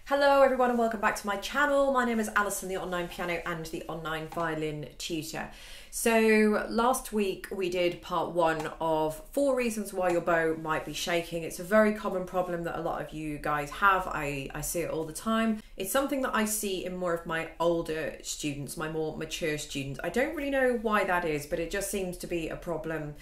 Hello everyone and welcome back to my channel. My name is Alison, the online piano and the online violin tutor. So last week we did part one of 4 reasons why your bow might be shaking. It's a very common problem that a lot of you guys have. I see it all the time. It's something that I see in more of my older students, my more mature students. I don't really know why that is, but it just seems to be a problem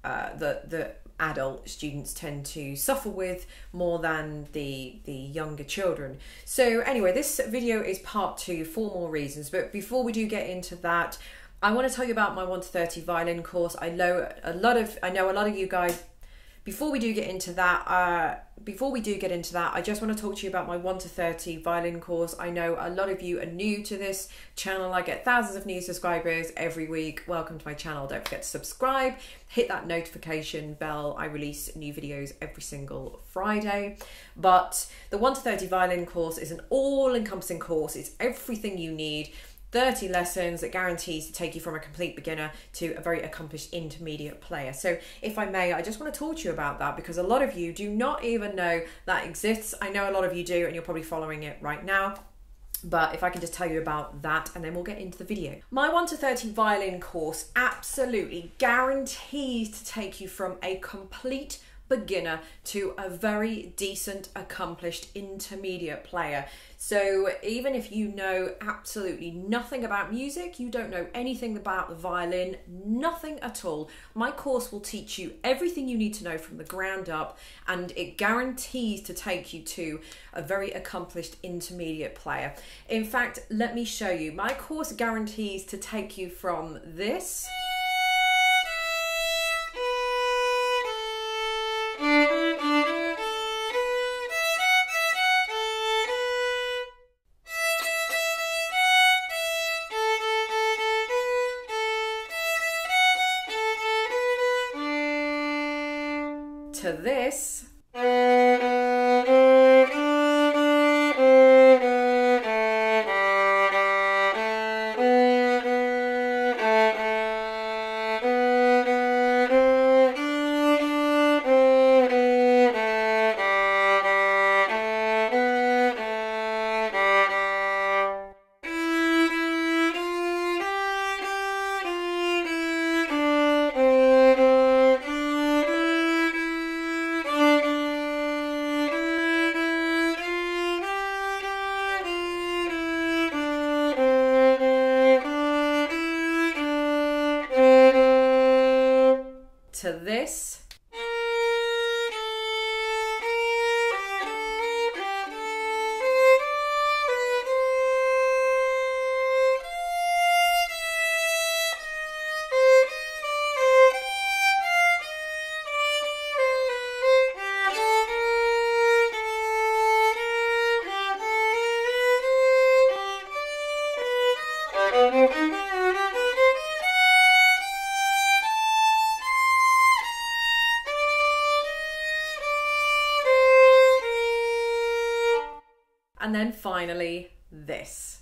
that adult students tend to suffer with more than the younger children. So anyway, this video is part 2, 4 more reasons. But before we do get into that, I want to tell you about my 1 to 30 violin course. I know a lot of you guys. Before we do get into that, I just want to talk to you about my 1 to 30 violin course. I know a lot of you are new to this channel. I get thousands of new subscribers every week. Welcome to my channel. Don't forget to subscribe, hit that notification bell. I release new videos every single Friday. But the 1 to 30 violin course is an all-encompassing course. It's everything you need. 30 lessons that guarantees to take you from a complete beginner to a very accomplished intermediate player. So if I may, I just want to talk to you about that because a lot of you do not even know that exists. I know a lot of you do and you're probably following it right now. But if I can just tell you about that and then we'll get into the video. My 1 to 30 violin course absolutely guarantees to take you from a complete beginner to a very decent, accomplished intermediate player. So even if you know absolutely nothing about music, you don't know anything about the violin, nothing at all, my course will teach you everything you need to know from the ground up, and it guarantees to take you to a very accomplished intermediate player. In fact, let me show you. My course guarantees to take you from this to this, to this, and then finally this.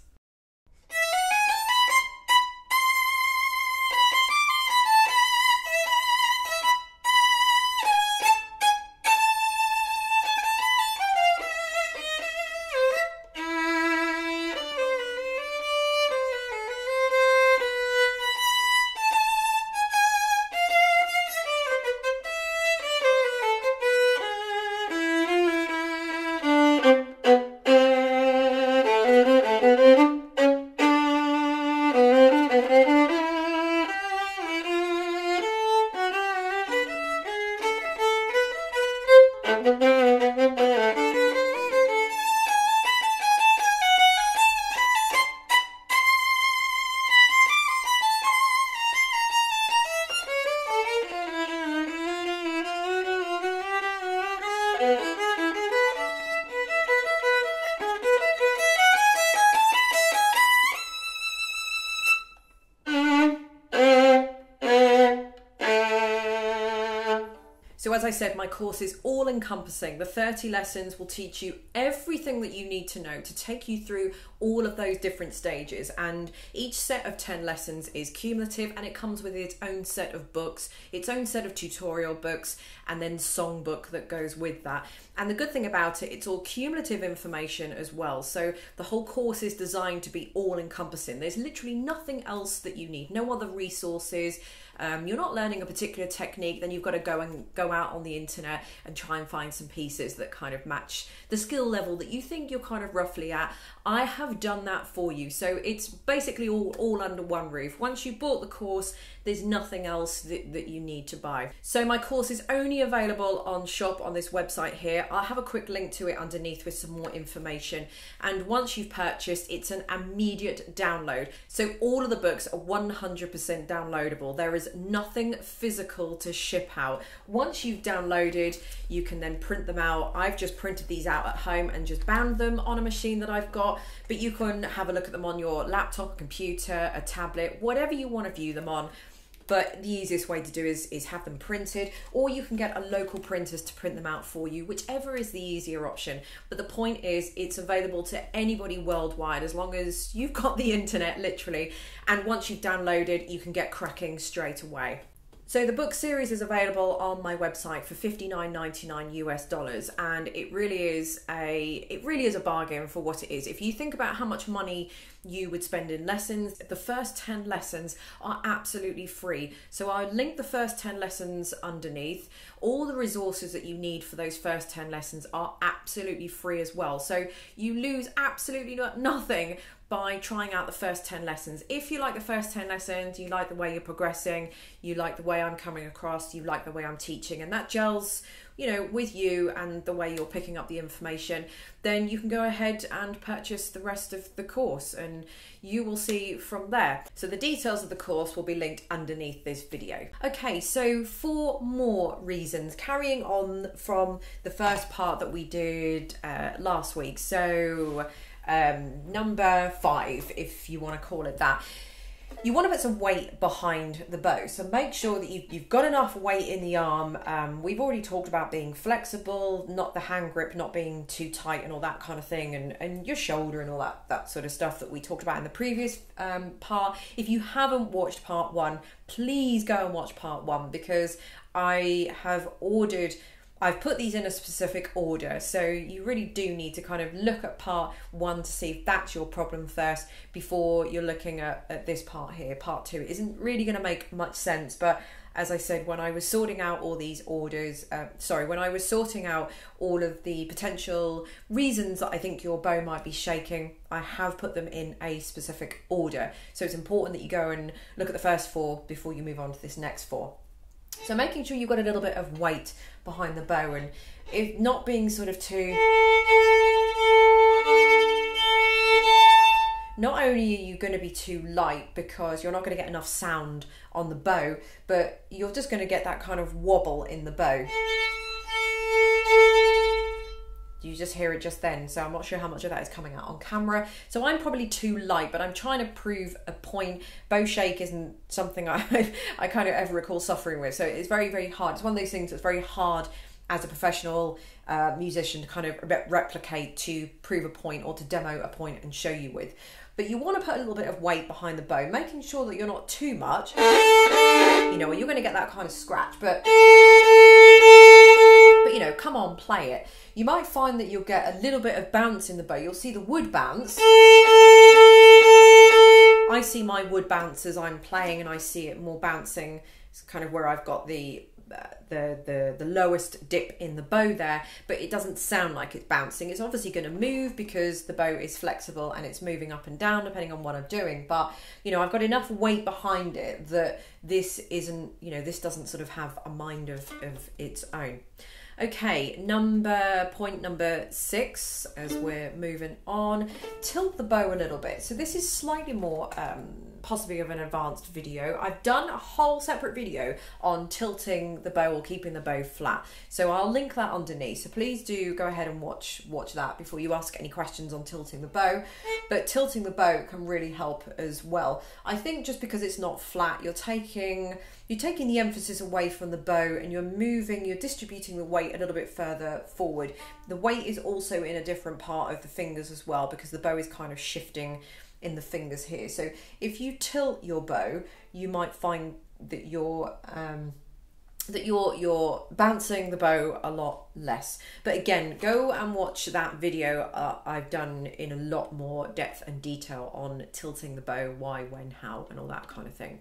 as I said, my course is all encompassing. The 30 lessons will teach you everything that you need to know to take you through all of those different stages. And each set of 10 lessons is cumulative, and it comes with its own set of books, its own set of tutorial books, and then songbook that goes with that. And the good thing about it, it's all cumulative information as well. So the whole course is designed to be all encompassing. There's literally nothing else that you need, no other resources. You're not learning a particular technique, then you've got to go out on the internet and try and find some pieces that kind of match the skill level that you think you're kind of roughly at. I have done that for you. So it's basically all under one roof. Once you've bought the course, there's nothing else that you need to buy. So my course is only available on shop on this website here. I'll have a quick link to it underneath with some more information. And once you've purchased, it's an immediate download. So all of the books are 100% downloadable. There is nothing physical to ship out. Once you've downloaded, you can then print them out. I've just printed these out at home and just bound them on a machine that I've got, but you can have a look at them on your laptop, computer, a tablet, whatever you want to view them on. But the easiest way to do is have them printed, or you can get a local printers to print them out for you, whichever is the easier option. But the point is, it's available to anybody worldwide as long as you've got the internet, literally. And once you've downloaded, you can get cracking straight away. So the book series is available on my website for $59.99 US, and it really is a bargain for what it is. If you think about how much money you would spend in lessons, the first 10 lessons are absolutely free. So I'll link the first 10 lessons underneath. All the resources that you need for those first 10 lessons are absolutely free as well. So you lose absolutely nothing by trying out the first 10 lessons. If you like the first 10 lessons, you like the way you're progressing, you like the way I'm coming across, you like the way I'm teaching, and that gels, you know, with you and the way you're picking up the information, then you can go ahead and purchase the rest of the course and you will see from there. So the details of the course will be linked underneath this video. Okay, so 4 more reasons, carrying on from the first part that we did last week. So number 5, if you want to call it that. You want to put some weight behind the bow. So make sure that you've got enough weight in the arm. We've already talked about being flexible, not the hand grip, not being too tight and all that kind of thing, and your shoulder and all that sort of stuff that we talked about in the previous part. If you haven't watched part 1, please go and watch part 1, because I've put these in a specific order, so you really do need to kind of look at part 1 to see if that's your problem first before you're looking at this part here. Part 2 isn't really going to make much sense, but as I said, when I was sorting out all these orders, when I was sorting out all of the potential reasons that I think your bow might be shaking, I have put them in a specific order. So it's important that you go and look at the first 4 before you move on to this next 4. So making sure you've got a little bit of weight behind the bow, and if not being sort of too... Not only are you going to be too light because you're not going to get enough sound on the bow, but you're just going to get that kind of wobble in the bow. You just hear it just then, so I'm not sure how much of that is coming out on camera. So I'm probably too light, but I'm trying to prove a point. Bow shake isn't something I kind of ever recall suffering with, so it's very, very hard. It's one of those things that's very hard as a professional musician to kind of replicate, to prove a point or to demo a point and show you with. But you want to put a little bit of weight behind the bow, making sure that you're not too much, you know, you're going to get that kind of scratch, but you know, come on, play it. You might find that you'll get a little bit of bounce in the bow. You'll see the wood bounce. I see my wood bounce as I'm playing, and I see it more bouncing. It's kind of where I've got the lowest dip in the bow there, but it doesn't sound like it's bouncing. It's obviously going to move because the bow is flexible and it's moving up and down depending on what I'm doing, but you know, I've got enough weight behind it that this isn't, you know, this doesn't sort of have a mind of its own. Okay, point number 6, as we're moving on, tilt the bow a little bit. So this is slightly more possibly of an advanced video. I've done a whole separate video on tilting the bow or keeping the bow flat, so I'll link that underneath, so please do go ahead and watch that before you ask any questions on tilting the bow. But tilting the bow can really help as well. I think just because it's not flat, you're taking the emphasis away from the bow, and you're distributing the weight a little bit further forward. The weight is also in a different part of the fingers as well, because the bow is kind of shifting in the fingers here. So if you tilt your bow, you might find that you're bouncing the bow a lot less. But again, go and watch that video I've done in a lot more depth and detail on tilting the bow, why, when, how, and all that kind of thing.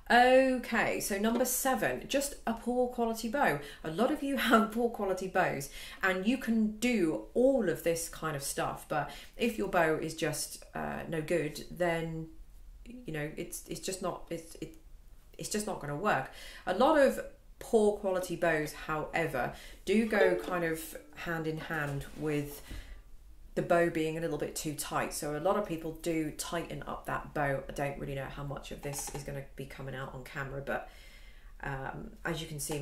Okay, so number 7, just a poor quality bow. A lot of you have poor quality bows, and you can do all of this kind of stuff, but if your bow is just no good, then it's just not going to work. A lot of poor quality bows, however, do go kind of hand in hand with the bow being a little bit too tight. So a lot of people do tighten up that bow. I don't really know how much of this is going to be coming out on camera, but as you can see,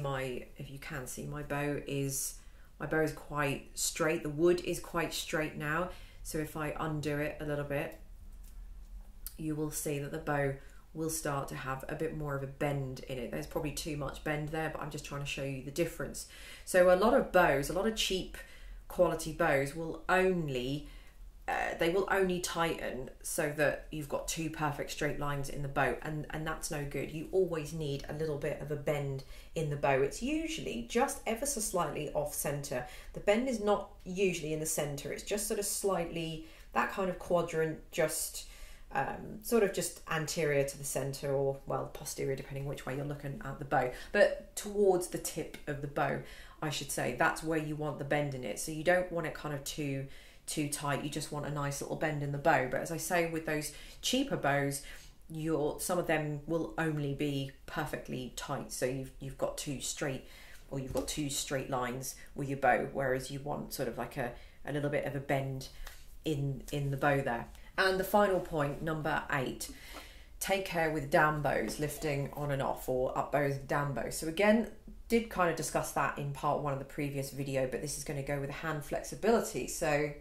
if you can see, my bow is quite straight. The wood is quite straight now, so if I undo it a little bit, you will see that the bow will start to have a bit more of a bend in it. There's probably too much bend there, but I'm just trying to show you the difference. So a lot of bows, a lot of cheap quality bows will only tighten so that you've got 2 perfect straight lines in the bow, and that's no good. You always need a little bit of a bend in the bow. It's usually just ever so slightly off center. The bend is not usually in the center, it's just sort of slightly that kind of quadrant, just sort of just anterior to the center, or well, posterior, depending which way you're looking at the bow, but towards the tip of the bow, I should say. That's where you want the bend in it. So you don't want it kind of too tight, you just want a nice little bend in the bow. But as I say, with those cheaper bows, some of them will only be perfectly tight, so you've got 2 straight lines with your bow, whereas you want sort of like a little bit of a bend in the bow there. And the final point, number 8, take care with down bows, lifting on and off, or up bows and down bows. So again, did kind of discuss that in part 1 of the previous video, but this is going to go with hand flexibility. So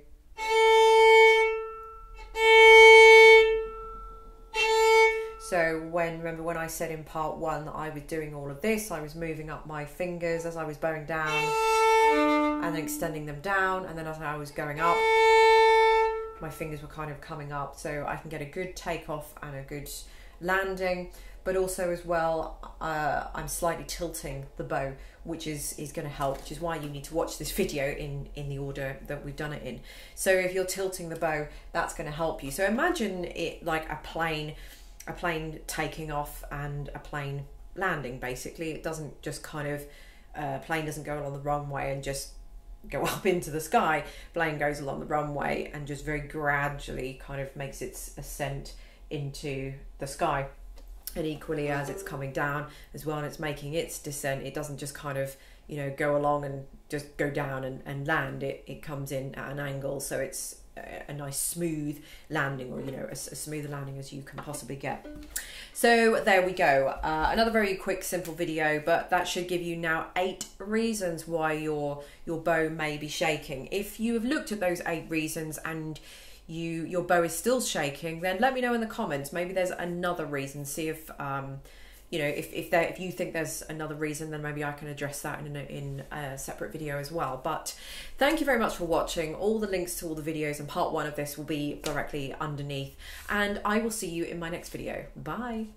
remember when I said in part 1 that I was doing all of this, I was moving up my fingers as I was bowing down, and then extending them down, and then as I was going up, my fingers were kind of coming up, so I can get a good takeoff and a good landing. But also as well, I'm slightly tilting the bow, which is going to help, which is why you need to watch this video in the order that we've done it in. So if you're tilting the bow, that's going to help you. So imagine it like a plane taking off and a plane landing, basically. It doesn't just kind of, plane doesn't go along the runway and just go up into the sky. Plane goes along the runway and just very gradually kind of makes its ascent into the sky. And equally, as it's coming down as well and it's making its descent, it doesn't just kind of, go along and just go down and land. It comes in at an angle, so it's a nice smooth landing, or as smooth a landing as you can possibly get. So there we go, another very quick simple video, but that should give you now 8 reasons why your bow may be shaking. If you have looked at those 8 reasons and your bow is still shaking, then let me know in the comments. Maybe there's another reason. See if if you think there's another reason, then maybe I can address that in a separate video as well. But thank you very much for watching. All the links to all the videos and part 1 of this will be directly underneath, and I will see you in my next video. Bye.